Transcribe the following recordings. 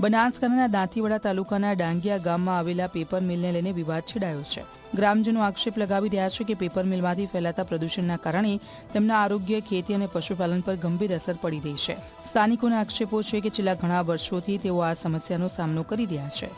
બનાસકાંઠાના દાંતીવાડા તાલુકાના ડાંગિયા ગામમાં આવેલા પેપર મિલને લઈને વિવાદ છેડાયો છે। ગ્રામજનો આક્ષેપ લગાવી રહ્યા છે કે પેપર મિલમાંથી ફેલાતા પ્રદૂષણના કારણે તેમના આરોગ્ય, ખેતી અને પશુપાલન પર ગંભીર અસર પડી રહી છે। સ્થાનિકોના આક્ષેપો છે કે છેલ્લા ઘણા વર્ષોથી તેઓ આ સમસ્યાનો સામનો કરી રહ્યા છે।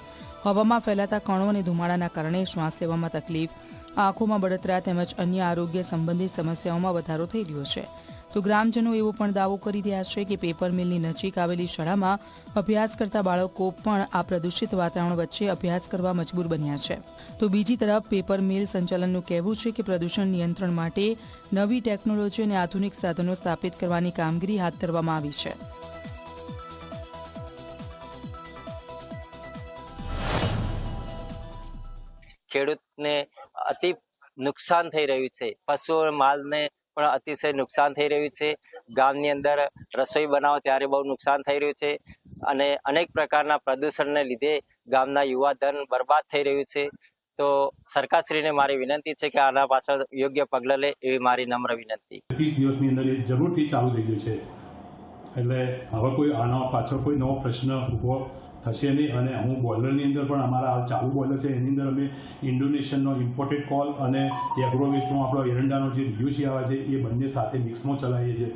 હવામાં ફેલાતા કણો અને ધુમાડાના કારણે શ્વાસ લેવામાં તકલીફ, આંખોમાં બળતરા તેમજ અન્ય આરોગ્ય સંબંધિત સમસ્યાઓમાં વધારો થઈ રહ્યો છે। તો ગ્રામજનો એવો પણ દાવો કરી રહ્યા છે કે પેપર મિલની નજીક આવેલી શાળામાં અભ્યાસ કરતા બાળકો પણ આ પ્રદૂષિત વાતાવરણ વચ્ચે અભ્યાસ કરવા મજબૂર બન્યા છે। તો બીજી તરફ પેપર મિલ સંચાલનનું કહેવું છે કે પ્રદૂષણ નિયંત્રણ માટે નવી ટેકનોલોજી અને આધુનિક સાધનો સ્થાપિત કરવાની કામગીરી હાથ ધરવામાં આવી છે। ખેડૂતને અતિ નુકસાન થઈ રહ્યું છે, પશુ માલને પણ અતિશય નુકસાન થઈ રહ્યું છે। ગામની અંદર રસોઈ બનાવો ત્યારે બહુ નુકસાન થઈ રહ્યું છે અને અનેક પ્રકારના પ્રદૂષણને લીધે ગામના યુવાધન બરબાદ થઈ રહ્યું છે। તો સરકારશ્રીને મારી વિનંતી છે કે આના પાછળ યોગ્ય પગલાં લે એવી મારી નમ્ર વિનંતી। 30 દિવસની અંદર એ જરૂરથી ચાલુ થઈ જશે, એટલે હવે કોઈ આના પાછળ કોઈ નવો પ્રશ્ન ઊભો થશે નહીં। અને હું બોઇલરની અંદર પણ અમારા ચાલુ બોઇલર છે એની અંદર અમે ઇન્ડોનેશિયનનો ઇમ્પોર્ટેડ કોલ અને એગ્રો વેસ્ટનો આપણો એરંડાનો જે રિયુસી આવે છે એ બંને સાથે મિક્સમાં ચલાવીએ છીએ।